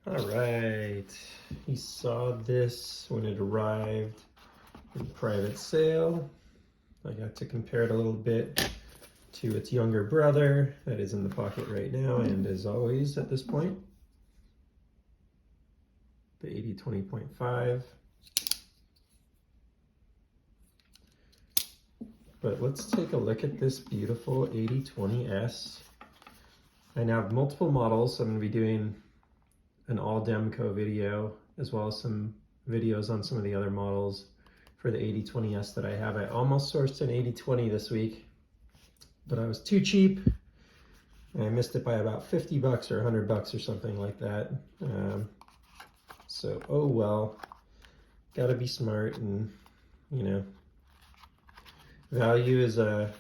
All right, you saw this when it arrived in private sale. I got to compare it a little bit to its younger brother that is in the pocket right now and as always at this point, the 80-20.5. But let's take a look at this beautiful 80-20S. I now have multiple models, so I'm going to be doing an all Demko video as well as some videos on some of the other models for the 80-20S that I have. I almost sourced an 80-20 this week, but I was too cheap and I missed it by about 50 bucks or 100 bucks or something like that. So, oh well, gotta be smart, and you know, value is in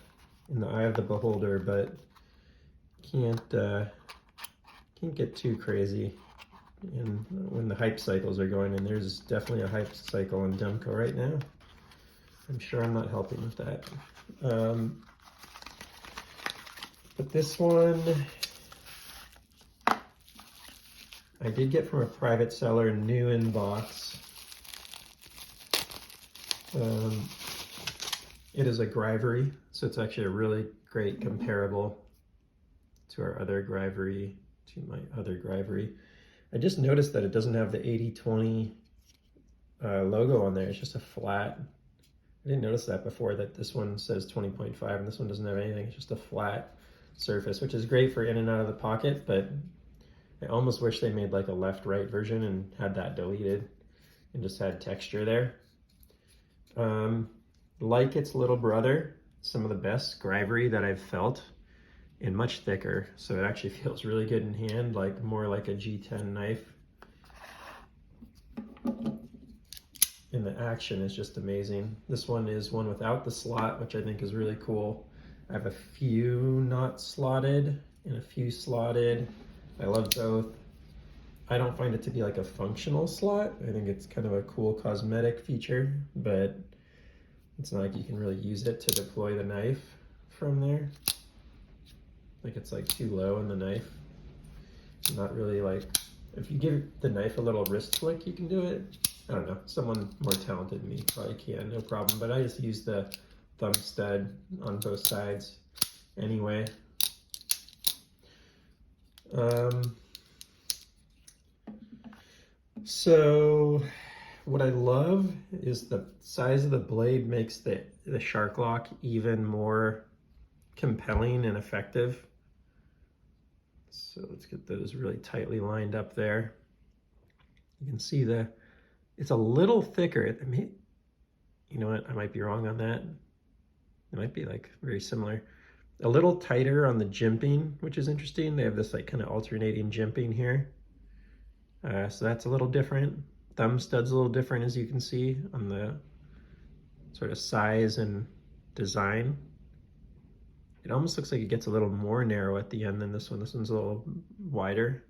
the eye of the beholder, but can't get too crazy and when the hype cycles are going, and there's definitely a hype cycle in Demko right now. I'm sure I'm not helping with that. But this one I did get from a private seller, new in box. It is a Grivory, so it's actually a really great comparable to our other Grivory, to my other Grivory. I just noticed that it doesn't have the 80-20 logo on there. It's just a flat. I didn't notice that before, that this one says 20.5 and this one doesn't have anything. It's just a flat surface, which is great for in and out of the pocket, but I almost wish they made like a left-right version and had that deleted and just had texture there. Like its little brother, some of the best Grivory that I've felt, and much thicker, so it actually feels really good in hand, like more like a G10 knife. And the action is just amazing. This one is one without the slot, which I think is really cool. I have a few not slotted and a few slotted. I love both. I don't find it to be like a functional slot. I think it's kind of a cool cosmetic feature, but it's not like you can really use it to deploy the knife from there. Like it's like too low in the knife. Not really like, if you give the knife a little wrist flick, you can do it. I don't know, someone more talented than me probably can, no problem. But I just use the thumb stud on both sides anyway. So what I love is the size of the blade makes the shark lock even more compelling and effective. So let's get those really tightly lined up there. You can see it's a little thicker. I mean, you know what, I might be wrong on that. It might be like very similar. A little tighter on the jimping, which is interesting. They have this like kind of alternating jimping here. So that's a little different. Thumb stud's a little different, as you can see, on the sort of size and design. It almost looks like it gets a little more narrow at the end than this one. This one's a little wider.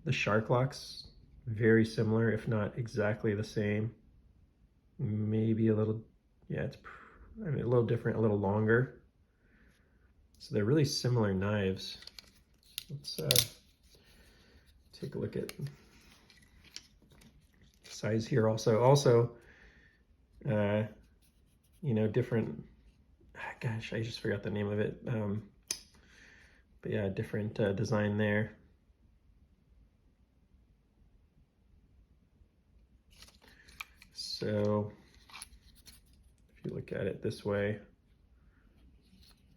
The shark lock's very similar, if not exactly the same. Maybe a little, yeah, it's a little different, a little longer. So they're really similar knives. Let's take a look at size here also. You know, different, gosh, I just forgot the name of it. But yeah, different design there. So if you look at it this way,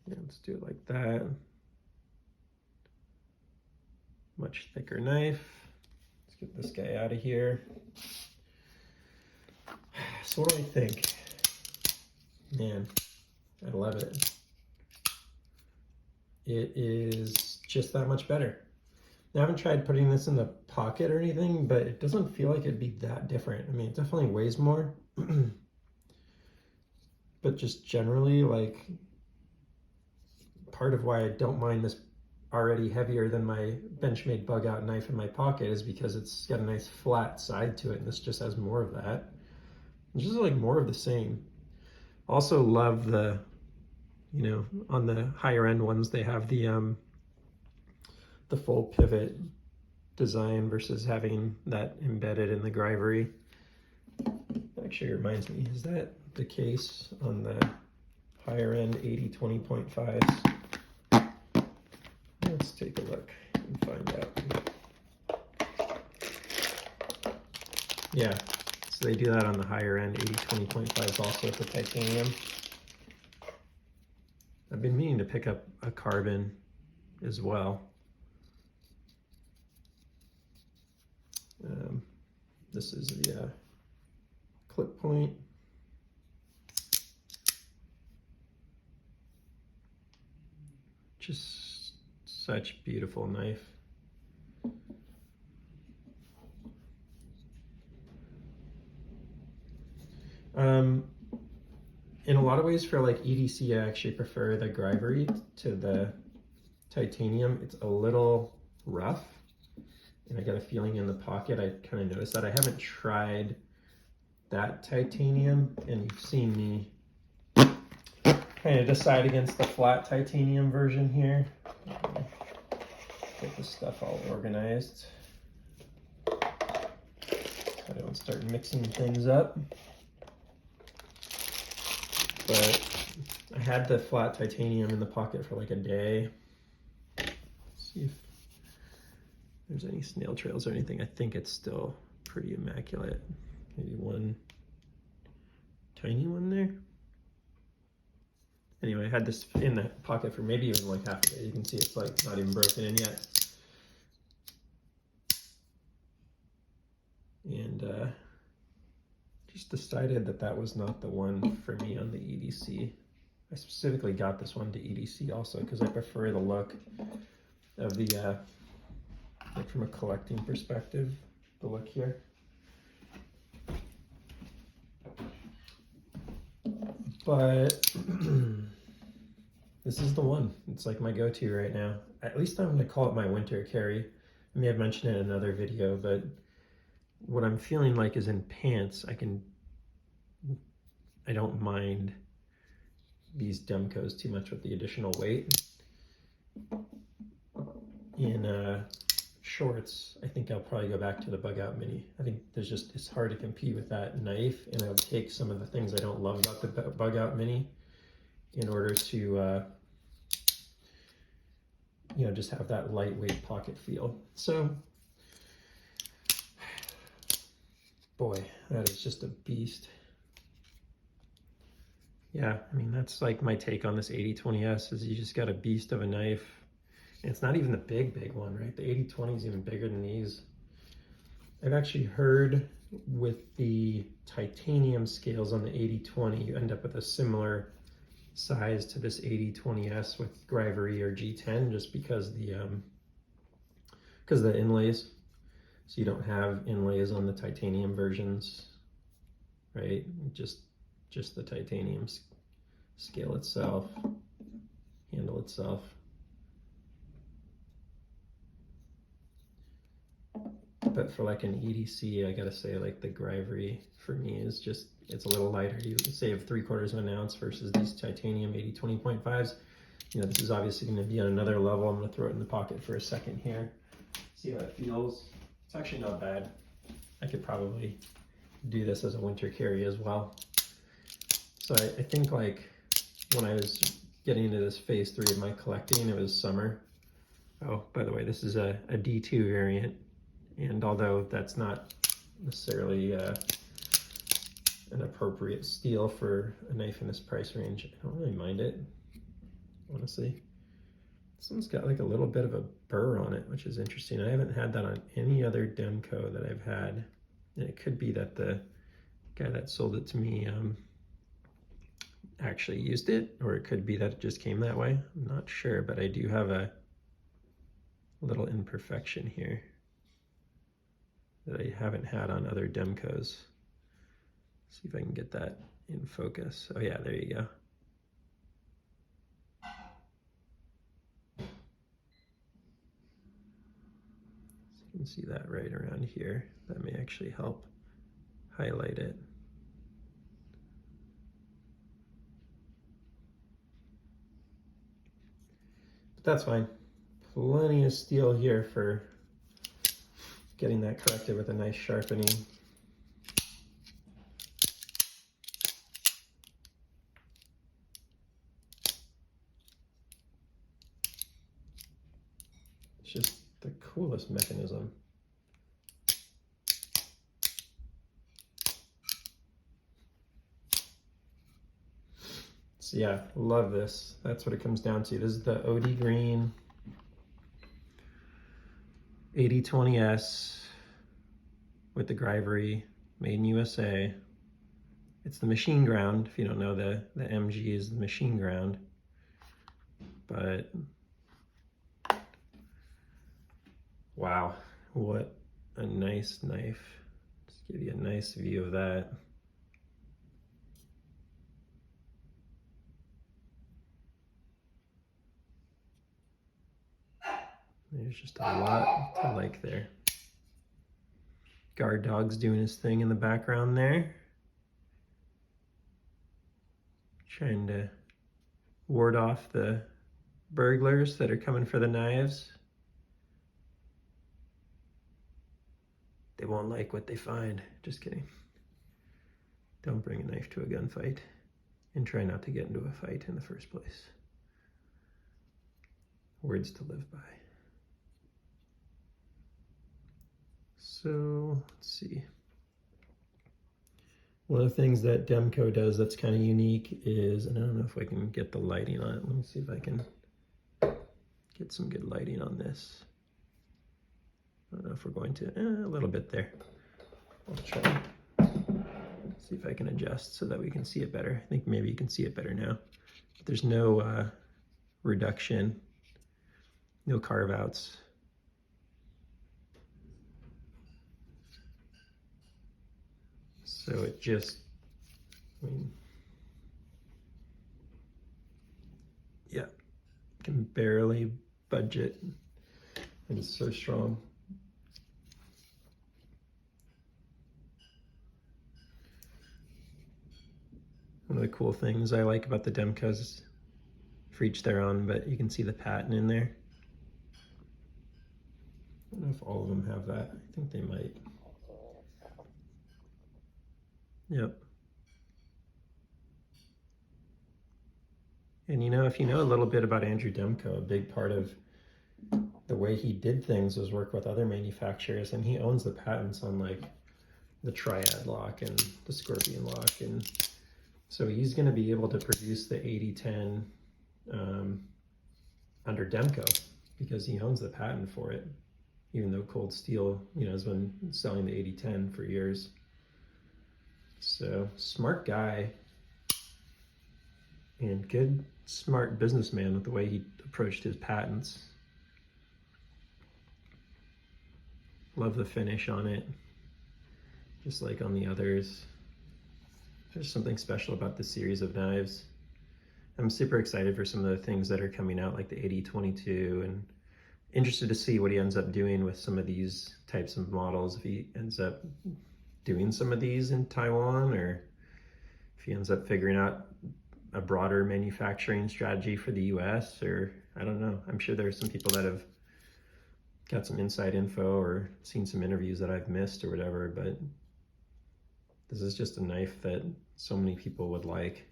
yeah, let's do it like that. Much thicker knife. Let's get this guy out of here. So what do I think? Man, I love it. It is just that much better. I haven't tried putting this in the pocket or anything, but it doesn't feel like it'd be that different. I mean, it definitely weighs more, but just generally, like, part of why I don't mind this already heavier than my Benchmade Bugout knife in my pocket is because it's got a nice flat side to it, and this just has more of that. It's just like more of the same. Also love the, you know, on the higher end ones, they have the full pivot design versus having that embedded in the Grivory. Actually reminds me, is that the case on the higher end 80-20.5s? Let's take a look and find out. Yeah, so they do that on the higher end 80-20.5s also with the titanium. I've been meaning to pick up a carbon as well. This is the clip point. Just such beautiful knife. In a lot of ways for like EDC, I actually prefer the Grivory to the titanium. It's a little rough, and I got a feeling in the pocket, I kind of noticed that. I haven't tried that titanium, and you've seen me kind of decide against the flat titanium version here. Get this stuff all organized so I don't start mixing things up. But I had the flat titanium in the pocket for like a day. Let's see if there's any snail trails or anything. I think it's still pretty immaculate. Maybe one tiny one there. Anyway, I had this in the pocket for maybe even like half a day. You can see it's like not even broken in yet. And just decided that that was not the one for me on the EDC. I specifically got this one to EDC also because I prefer the look of the, like from a collecting perspective, the look here. But this is the one. It's like my go-to right now. At least I'm going to call it my winter carry. I may have mentioned it in another video, but what I'm feeling like is in pants, I don't mind these Demkos too much with the additional weight. In shorts, I think I'll probably go back to the Bugout Mini. I think it's hard to compete with that knife, and I would take some of the things I don't love about the Bugout Mini in order to you know, just have that lightweight pocket feel. So boy, that is just a beast. Yeah, I mean, that's like my take on this 8020S is you just got a beast of a knife. And it's not even the big one, right? The 8020 is even bigger than these. I've actually heard with the titanium scales on the 8020, you end up with a similar size to this 8020S with Grivory or G10 just because the inlays. So you don't have inlays on the titanium versions, right? Just the titanium scale itself, handle itself. But for like an EDC, I gotta say like the Grivory for me is just, it's a little lighter. You save 3/4 of an ounce versus these titanium 80-20.5s. You know, this is obviously gonna be on another level. I'm gonna throw it in the pocket for a second here. See how it feels. It's actually not bad. I could probably do this as a winter carry as well. So I think like when I was getting into this phase 3 of my collecting, it was summer. Oh, by the way, this is a D2 variant. And although that's not necessarily an appropriate steel for a knife in this price range, I don't really mind it, honestly. This one's got like a little bit of a burr on it, which is interesting. I haven't had that on any other Demko that I've had. And it could be that the guy that sold it to me actually used it, or it could be that it just came that way. I'm not sure, but I do have a little imperfection here that I haven't had on other Demkos. See if I can get that in focus. Oh yeah, there you go. So you can see that right around here. That may actually help highlight it. But that's fine. Plenty of steel here for getting that corrected with a nice sharpening. It's just the coolest mechanism. So yeah, love this. That's what it comes down to. This is the OD Green AD20S with the Grivory, made in USA. It's the machine ground. If you don't know, the MG is the machine ground. But wow, what a nice knife. Just give you a nice view of that. There's just a lot to like there. Guard dog's doing his thing in the background there. Trying to ward off the burglars that are coming for the knives. They won't like what they find. Just kidding. Don't bring a knife to a gunfight, and try not to get into a fight in the first place. Words to live by. So let's see. One of the things that Demko does that's kind of unique is, and I don't know if I can get the lighting on it. Let me see if I can get some good lighting on this. I don't know if we're going to, a little bit there. I'll try. See if I can adjust so that we can see it better. I think maybe you can see it better now. But there's no reduction, no carve outs. So it just, I mean, yeah, can barely budge it, and it's so strong. One of the cool things I like about the Demkos, for each their own, but you can see the patent in there. I don't know if all of them have that. I think they might. Yep. And you know, if you know a little bit about Andrew Demko, a big part of the way he did things was work with other manufacturers, and he owns the patents on like the Triad lock and the Scorpion lock, and so he's going to be able to produce the 8010 under Demko because he owns the patent for it, even though Cold Steel, you know, has been selling the 8010 for years. So smart guy and good, smart businessman with the way he approached his patents. Love the finish on it, just like on the others. There's something special about this series of knives. I'm super excited for some of the things that are coming out, like the AD22, and interested to see what he ends up doing with some of these types of models, if he ends up doing some of these in Taiwan, or if he ends up figuring out a broader manufacturing strategy for the US, or I don't know. I'm sure there's some people that have got some inside info or seen some interviews that I've missed or whatever, but this is just a knife that so many people would like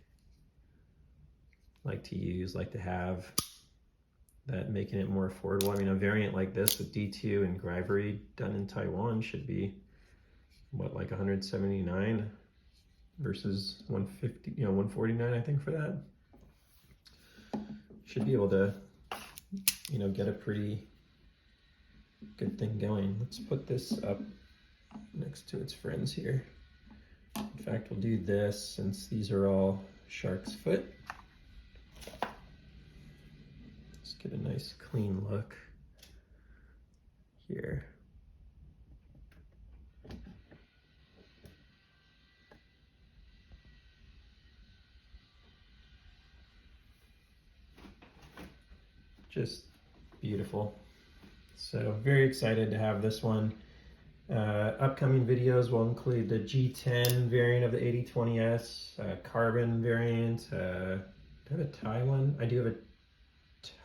to use, like to have, that making it more affordable. I mean, a variant like this with D2 and Grivory done in Taiwan should be what, like 179 versus 150, you know, 149, I think, for that. Should be able to, you know, get a pretty good thing going. Let's put this up next to its friends here. In fact, we'll do this since these are all shark's foot. Let's get a nice clean look here. Just beautiful. So very excited to have this one. Upcoming videos will include the G10 variant of the AD20S, carbon variant. Do I have a tie one? I do have a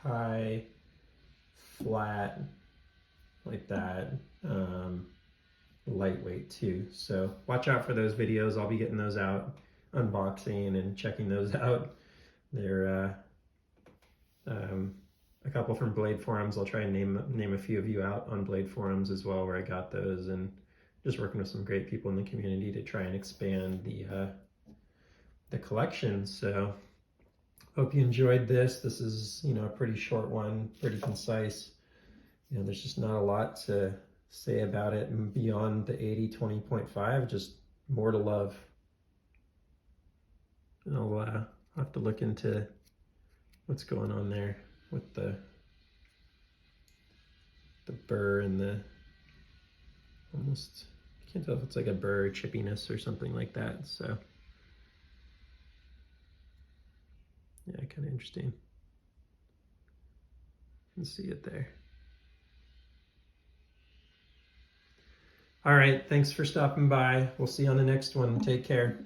tie flat like that. lightweight too. So watch out for those videos. I'll be getting those out, unboxing and checking those out. They're a couple from Blade Forums. I'll try and name a few of you out on Blade Forums as well, where I got those, and just working with some great people in the community to try and expand the collection. So hope you enjoyed this. This is, you know, a pretty short one, pretty concise. You know, there's just not a lot to say about it, and beyond the 80-20.5, just more to love. And I'll have to look into what's going on there with the burr and the almost, I can't tell if it's like a burr chippiness or something like that. So yeah, kind of interesting. You can see it there. All right, thanks for stopping by. We'll see you on the next one. Take care.